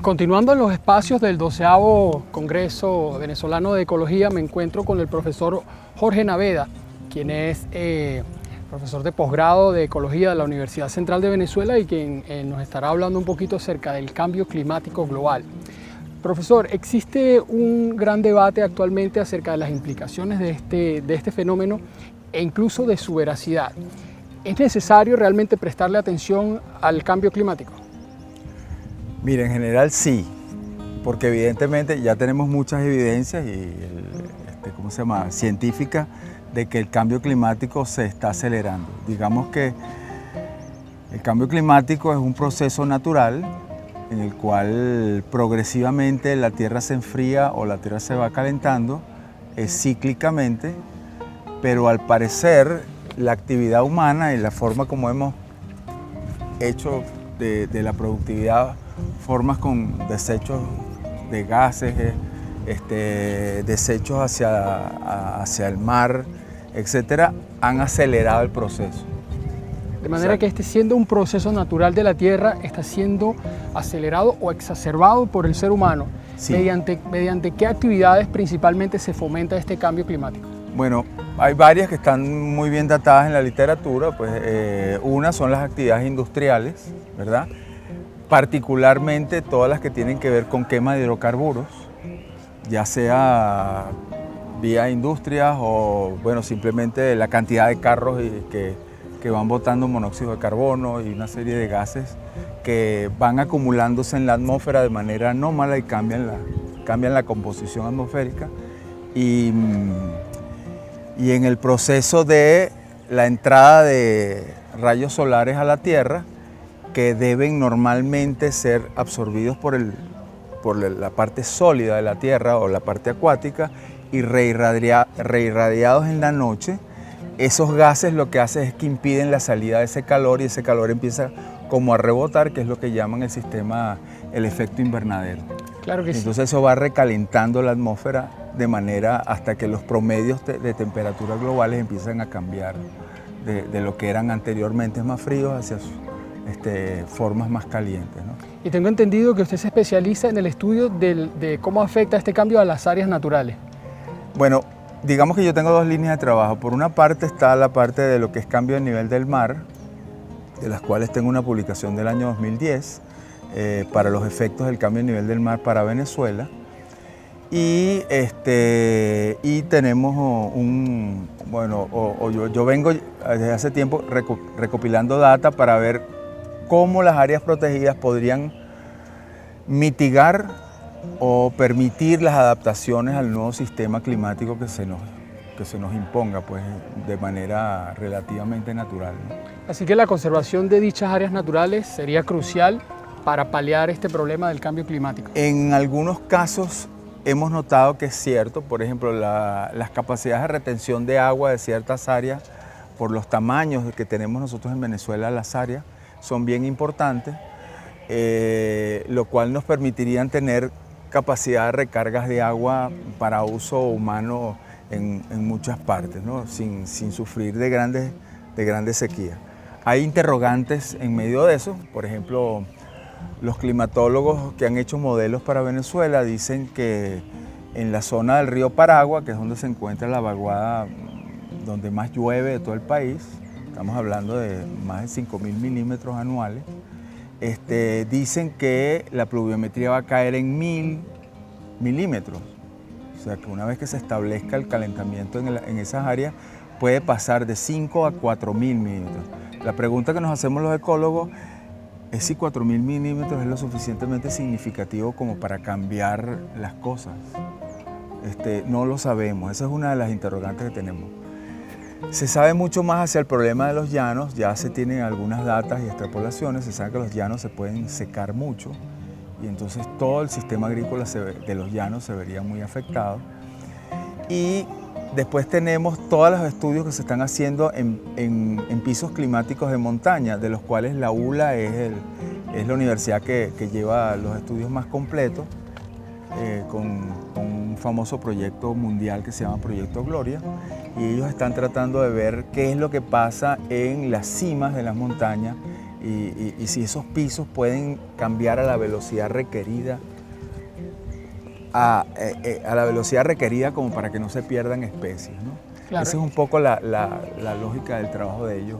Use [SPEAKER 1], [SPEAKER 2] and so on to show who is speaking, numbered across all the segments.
[SPEAKER 1] Continuando en los espacios del 12º Congreso Venezolano de Ecología, me encuentro con el profesor Jorge Naveda, quien es profesor de posgrado de Ecología de la Universidad Central de Venezuela y quien nos estará hablando un poquito acerca del cambio climático global. Profesor, existe un gran debate actualmente acerca de las implicaciones de este fenómeno e incluso de su veracidad. ¿Es necesario realmente prestarle atención al cambio climático?
[SPEAKER 2] Mira, en general sí, porque evidentemente ya tenemos muchas evidencias científicas de que el cambio climático se está acelerando. Digamos que el cambio climático es un proceso natural en el cual progresivamente la Tierra se enfría o la Tierra se va calentando, cíclicamente, pero al parecer la actividad humana y la forma como hemos hecho de la productividad, formas con desechos de gases, desechos hacia el mar, etcétera, han acelerado el proceso.
[SPEAKER 1] De manera que siendo un proceso natural de la Tierra, está siendo acelerado o exacerbado por el ser humano. Sí. ¿Mediante qué actividades principalmente se fomenta este cambio climático?
[SPEAKER 2] Bueno, hay varias que están muy bien datadas en la literatura. Una son las actividades industriales, ¿verdad? Particularmente todas las que tienen que ver con quema de hidrocarburos, ya sea vía industrias o simplemente la cantidad de carros que van botando monóxido de carbono y una serie de gases que van acumulándose en la atmósfera de manera anómala y cambian la composición atmosférica. Y en el proceso de la entrada de rayos solares a la Tierra, que deben normalmente ser absorbidos por la parte sólida de la Tierra o la parte acuática y reirradiados en la noche, esos gases lo que hacen es que impiden la salida de ese calor y ese calor empieza como a rebotar, que es lo que llaman el efecto invernadero.
[SPEAKER 1] Claro que sí.
[SPEAKER 2] Entonces eso va recalentando la atmósfera de manera hasta que los promedios de temperaturas globales empiezan a cambiar de lo que eran anteriormente más fríos hacia formas más calientes, ¿no?
[SPEAKER 1] Y tengo entendido que usted se especializa en el estudio de cómo afecta este cambio a las áreas naturales.
[SPEAKER 2] Bueno, digamos que yo tengo dos líneas de trabajo. Por una parte está la parte de lo que es cambio de nivel del mar, de las cuales tengo una publicación del año 2010 para los efectos del cambio de nivel del mar para Venezuela. Y tenemos yo vengo desde hace tiempo recopilando data para ver cómo las áreas protegidas podrían mitigar o permitir las adaptaciones al nuevo sistema climático que se nos imponga, pues, de manera relativamente natural, ¿no?
[SPEAKER 1] Así que la conservación de dichas áreas naturales sería crucial para paliar este problema del cambio climático.
[SPEAKER 2] En algunos casos hemos notado que es cierto. Por ejemplo, las capacidades de retención de agua de ciertas áreas, por los tamaños que tenemos nosotros en Venezuela, las áreas son bien importantes, lo cual nos permitirían tener capacidad de recargas de agua para uso humano en muchas partes, ¿no? sin sufrir de grandes sequías. Hay interrogantes en medio de eso. Por ejemplo, los climatólogos que han hecho modelos para Venezuela dicen que en la zona del río Paragua, que es donde se encuentra la vaguada donde más llueve de todo el país, estamos hablando de más de 5.000 milímetros anuales, dicen que la pluviometría va a caer en 1.000 milímetros. O sea que una vez que se establezca el calentamiento en esas áreas, puede pasar de 5 a 4.000 milímetros. La pregunta que nos hacemos los ecólogos es si 4.000 milímetros es lo suficientemente significativo como para cambiar las cosas. No lo sabemos, esa es una de las interrogantes que tenemos. Se sabe mucho más hacia el problema de los llanos, ya se tienen algunas datas y extrapolaciones, se sabe que los llanos se pueden secar mucho y entonces todo el sistema agrícola de los llanos se vería muy afectado. Y después tenemos todos los estudios que se están haciendo en pisos climáticos de montaña, de los cuales la ULA es la universidad que lleva los estudios más completos, con un famoso proyecto mundial que se llama Proyecto Gloria, y ellos están tratando de ver qué es lo que pasa en las cimas de las montañas y si esos pisos pueden cambiar a la velocidad requerida, a la velocidad requerida como para que no se pierdan especies, ¿no?
[SPEAKER 1] Claro.
[SPEAKER 2] Esa es un poco la lógica del trabajo de ellos.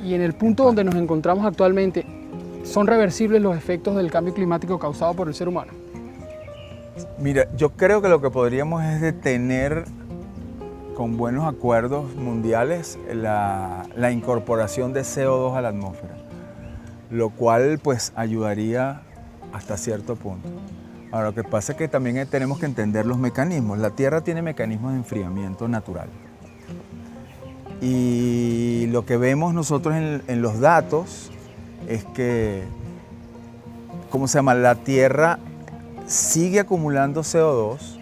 [SPEAKER 1] Y en el punto donde nos encontramos actualmente, ¿son reversibles los efectos del cambio climático causado por el ser humano?
[SPEAKER 2] Mira, yo creo que lo que podríamos es detener con buenos acuerdos mundiales la incorporación de CO2 a la atmósfera, lo cual pues ayudaría hasta cierto punto. Ahora, lo que pasa es que también tenemos que entender los mecanismos. La Tierra tiene mecanismos de enfriamiento natural. Y lo que vemos nosotros en los datos es que, ¿cómo se llama? La Tierra sigue acumulando CO2,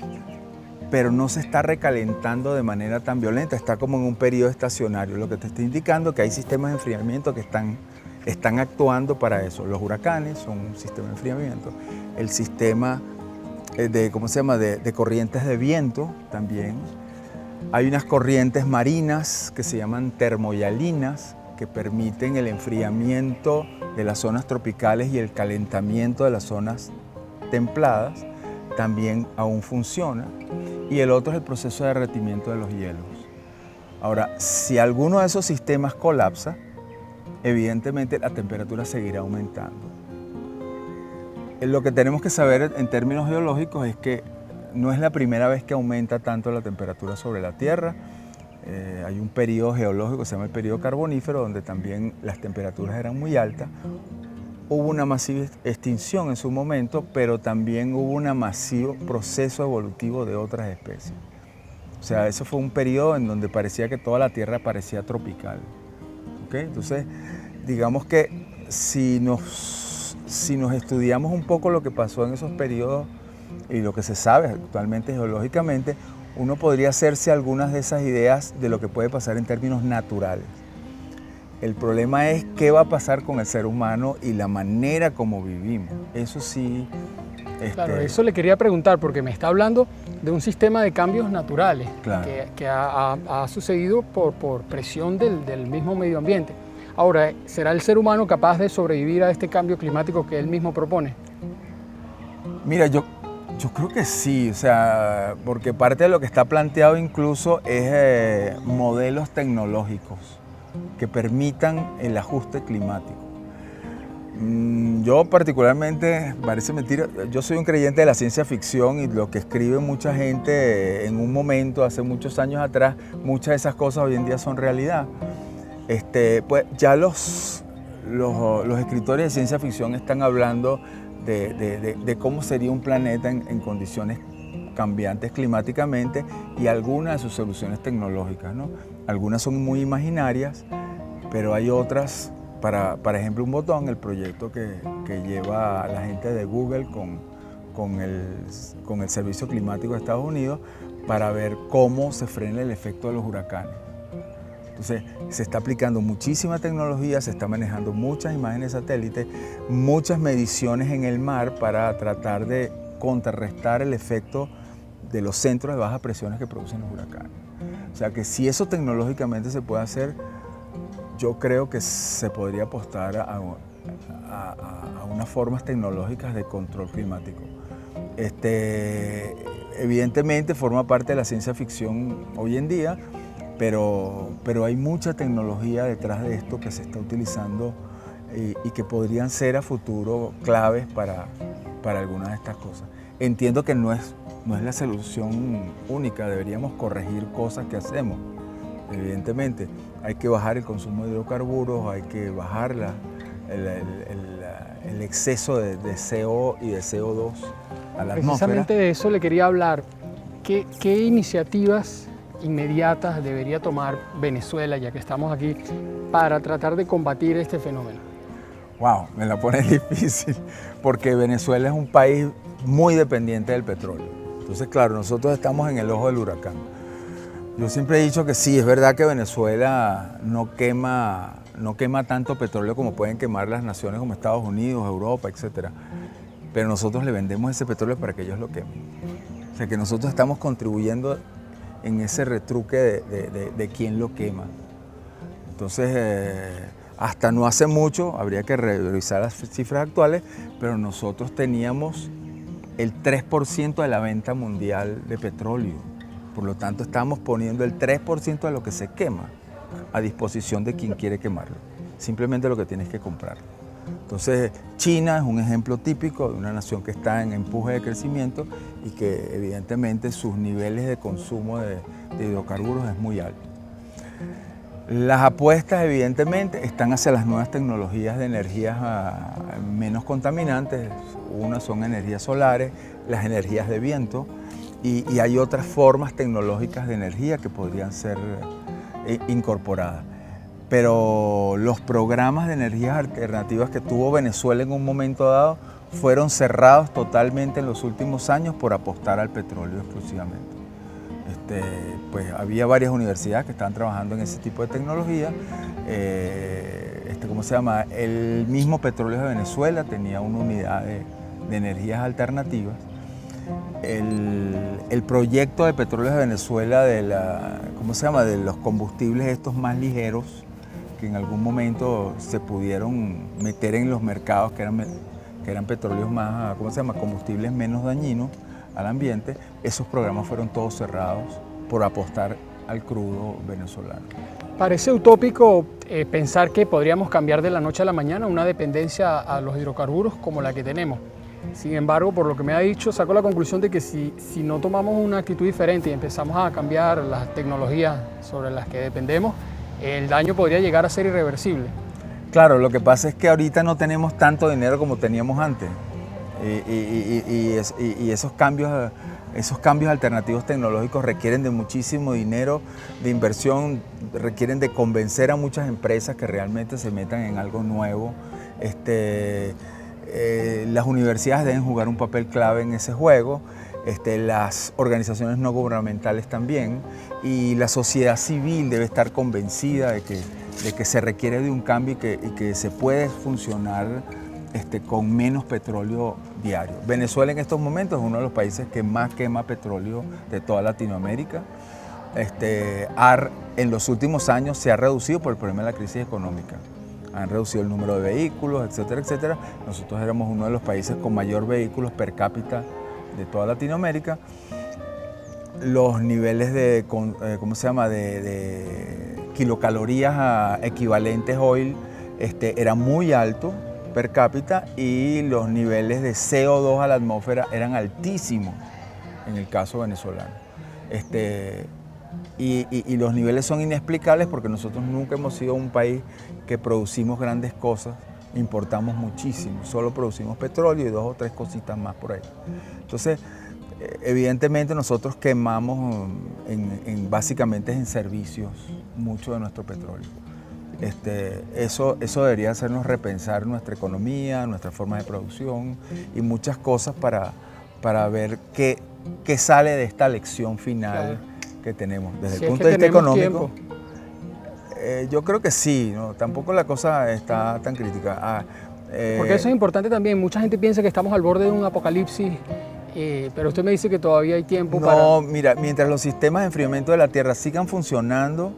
[SPEAKER 2] pero no se está recalentando de manera tan violenta, está como en un periodo estacionario, lo que te está indicando que hay sistemas de enfriamiento que están actuando para eso. Los huracanes son un sistema de enfriamiento, el sistema de corrientes de viento también. Hay unas corrientes marinas que se llaman termoyalinas, que permiten el enfriamiento de las zonas tropicales y el calentamiento de las zonas templadas, también aún funciona. Y el otro es el proceso de derretimiento de los hielos. Ahora, si alguno de esos sistemas colapsa, evidentemente la temperatura seguirá aumentando. Lo que tenemos que saber en términos geológicos es que no es la primera vez que aumenta tanto la temperatura sobre la Tierra. Hay un periodo geológico, se llama el periodo carbonífero, donde también las temperaturas eran muy altas. Hubo una masiva extinción en su momento, pero también hubo un masivo proceso evolutivo de otras especies. O sea, eso fue un periodo en donde parecía que toda la Tierra parecía tropical. ¿Okay? Entonces, digamos que si nos estudiamos un poco lo que pasó en esos periodos y lo que se sabe actualmente geológicamente, uno podría hacerse algunas de esas ideas de lo que puede pasar en términos naturales. El problema es qué va a pasar con el ser humano y la manera como vivimos. Eso sí.
[SPEAKER 1] Claro, eso le quería preguntar, porque me está hablando de un sistema de cambios naturales,
[SPEAKER 2] claro,
[SPEAKER 1] que ha sucedido por presión del mismo medio ambiente. Ahora, ¿será el ser humano capaz de sobrevivir a este cambio climático que él mismo propone?
[SPEAKER 2] Mira, yo creo que sí, o sea, porque parte de lo que está planteado incluso es modelos tecnológicos que permitan el ajuste climático. Yo particularmente, parece mentira, yo soy un creyente de la ciencia ficción y lo que escribe mucha gente en un momento, hace muchos años atrás, muchas de esas cosas hoy en día son realidad. Pues ya los escritores de ciencia ficción están hablando de cómo sería un planeta en condiciones cambiantes climáticamente y algunas de sus soluciones tecnológicas, ¿no? Algunas son muy imaginarias, pero hay otras, por ejemplo, un botón, el proyecto que lleva la gente de Google con el Servicio Climático de Estados Unidos para ver cómo se frena el efecto de los huracanes. Entonces, se está aplicando muchísima tecnología, se está manejando muchas imágenes satélites, muchas mediciones en el mar para tratar de contrarrestar el efecto de los centros de bajas presiones que producen los huracanes. O sea que si eso tecnológicamente se puede hacer, yo creo que se podría apostar a unas formas tecnológicas de control climático. Evidentemente forma parte de la ciencia ficción hoy en día, pero hay mucha tecnología detrás de esto que se está utilizando y que podrían ser a futuro claves para algunas de estas cosas. Entiendo que no es la solución única, deberíamos corregir cosas que hacemos. Evidentemente, hay que bajar el consumo de hidrocarburos, hay que bajar el exceso de CO y de CO2 a la atmósfera.
[SPEAKER 1] Precisamente de eso le quería hablar. ¿Qué iniciativas inmediatas debería tomar Venezuela, ya que estamos aquí, para tratar de combatir este fenómeno?
[SPEAKER 2] Wow, me la pone difícil, porque Venezuela es un país muy dependiente del petróleo. Entonces, claro, nosotros estamos en el ojo del huracán. Yo siempre he dicho que sí, es verdad que Venezuela no quema tanto petróleo como pueden quemar las naciones como Estados Unidos, Europa, etc. Pero nosotros le vendemos ese petróleo para que ellos lo quemen. O sea que nosotros estamos contribuyendo en ese retruque de quién lo quema. Entonces, hasta no hace mucho, habría que revisar las cifras actuales, pero nosotros teníamos el 3% de la venta mundial de petróleo. Por lo tanto, estamos poniendo el 3% de lo que se quema a disposición de quien quiere quemarlo. Simplemente lo que tienes que comprar. Entonces, China es un ejemplo típico de una nación que está en empuje de crecimiento y que evidentemente sus niveles de consumo de hidrocarburos es muy alto. Las apuestas evidentemente están hacia las nuevas tecnologías de energías menos contaminantes. Unas son energías solares, las energías de viento y hay otras formas tecnológicas de energía que podrían ser incorporadas. Pero los programas de energías alternativas que tuvo Venezuela en un momento dado fueron cerrados totalmente en los últimos años por apostar al petróleo exclusivamente. Pues había varias universidades que estaban trabajando en ese tipo de tecnología. ¿Cómo se llama? El mismo Petróleos de Venezuela tenía una unidad de energías alternativas. El proyecto de Petróleos de Venezuela ¿cómo se llama? De los combustibles estos más ligeros que en algún momento se pudieron meter en los mercados que eran petróleos más, ¿cómo se llama? Combustibles menos dañinos al ambiente, esos programas fueron todos cerrados por apostar al crudo venezolano.
[SPEAKER 1] Parece utópico pensar que podríamos cambiar de la noche a la mañana una dependencia a los hidrocarburos como la que tenemos. Sin embargo, por lo que me ha dicho, saco la conclusión de que si no tomamos una actitud diferente y empezamos a cambiar las tecnologías sobre las que dependemos, el daño podría llegar a ser irreversible.
[SPEAKER 2] Claro, lo que pasa es que ahorita no tenemos tanto dinero como teníamos antes. Y esos cambios alternativos tecnológicos requieren de muchísimo dinero, de inversión, requieren de convencer a muchas empresas que realmente se metan en algo nuevo. Las universidades deben jugar un papel clave en ese juego, las organizaciones no gubernamentales también, y la sociedad civil debe estar convencida de que se requiere de un cambio y que se puede funcionar con menos petróleo diario. Venezuela en estos momentos es uno de los países que más quema petróleo de toda Latinoamérica. En los últimos años se ha reducido por el problema de la crisis económica. Han reducido el número de vehículos, etcétera, etcétera. Nosotros éramos uno de los países con mayor vehículos per cápita de toda Latinoamérica. Los niveles de, ¿cómo se llama?, de kilocalorías equivalentes oil eran muy altos per cápita y los niveles de CO2 a la atmósfera eran altísimos en el caso venezolano. Y los niveles son inexplicables porque nosotros nunca hemos sido un país que producimos grandes cosas, importamos muchísimo, solo producimos petróleo y 2 o 3 cositas más por ahí. Entonces, evidentemente nosotros quemamos básicamente en servicios mucho de nuestro petróleo. Eso debería hacernos repensar nuestra economía, nuestra forma de producción y muchas cosas para ver qué sale de esta lección final. Claro. Que tenemos. Desde el punto de vista económico, yo creo que sí, ¿no? Tampoco la cosa está tan crítica.
[SPEAKER 1] Porque eso es importante también. Mucha gente piensa que estamos al borde de un apocalipsis, pero usted me dice que todavía hay tiempo para...
[SPEAKER 2] No, mira, mientras los sistemas de enfriamiento de la Tierra sigan funcionando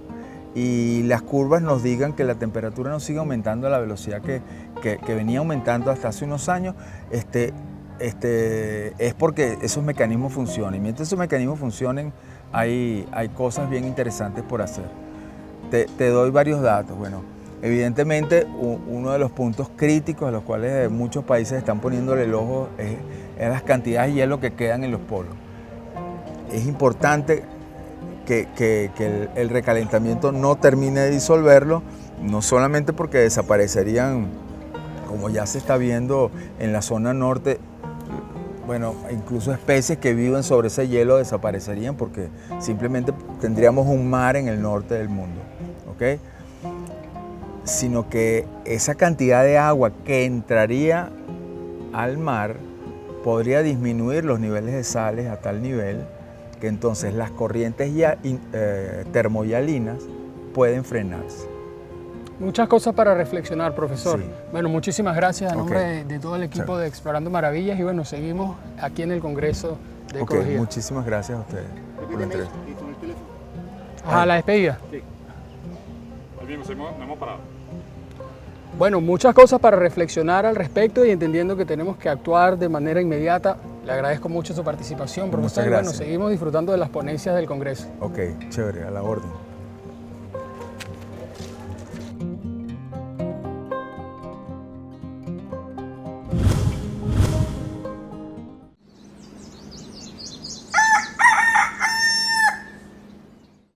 [SPEAKER 2] y las curvas nos digan que la temperatura no sigue aumentando a la velocidad que venía aumentando hasta hace unos años, es porque esos mecanismos funcionan. Y mientras esos mecanismos funcionen, hay cosas bien interesantes por hacer. Te doy varios datos. Bueno, evidentemente uno de los puntos críticos a los cuales muchos países están poniéndole el ojo es las cantidades de hielo que quedan en los polos. Es importante que el recalentamiento no termine de disolverlo, no solamente porque desaparecerían, como ya se está viendo en la zona norte, bueno, incluso especies que viven sobre ese hielo desaparecerían porque simplemente tendríamos un mar en el norte del mundo, ¿ok? Sino que esa cantidad de agua que entraría al mar podría disminuir los niveles de sales a tal nivel que entonces las corrientes termoyalinas pueden frenarse.
[SPEAKER 1] Muchas cosas para reflexionar, profesor. Sí. Bueno, muchísimas gracias a nombre de todo el equipo
[SPEAKER 2] Sí.
[SPEAKER 1] de Explorando Maravillas y bueno, seguimos aquí en el Congreso de Ecología.
[SPEAKER 2] Muchísimas gracias a ustedes por la entrevista.
[SPEAKER 1] A la despedida.
[SPEAKER 3] Sí. Volvimos, no hemos parado.
[SPEAKER 1] Bueno, muchas cosas para reflexionar al respecto y entendiendo que tenemos que actuar de manera inmediata. Le agradezco mucho su participación, profesor.
[SPEAKER 2] Muchas
[SPEAKER 1] Y bueno,
[SPEAKER 2] gracias.
[SPEAKER 1] seguimos disfrutando de las ponencias del Congreso.
[SPEAKER 2] Ok, chévere, a la orden.